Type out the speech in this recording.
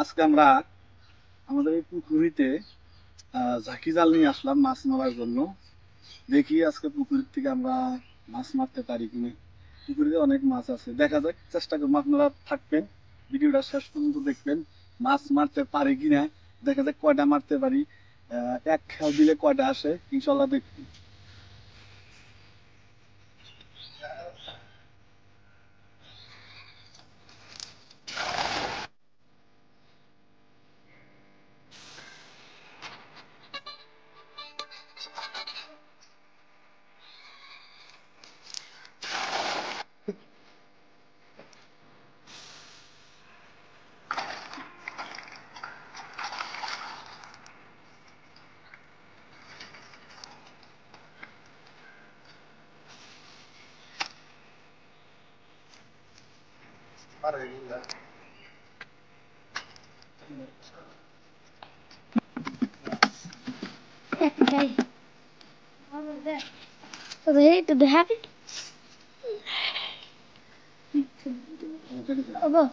আজকে আমরা আমাদের এই পুকুরিতে ঝাঁকি জাল নিয়ে আসলাম মাছ মারার জন্য। দেখি আজকে পুকুর থেকে আমরা মাছ মারতে পারি কিনা। পুকুরিতে অনেক মাছ আছে, দেখা যাক, চেষ্টা করবো। আপনারা থাকবেন, ভিডিওটা শেষ পর্যন্ত দেখবেন। মাছ মারতে পারি কিনা, দেখা যাক কয়টা মারতে পারি। এক খেয়াল দিলে কয়টা আসে, ইনশাল্লাহ দেখি। Okay. What was that? Did they have it? Oh,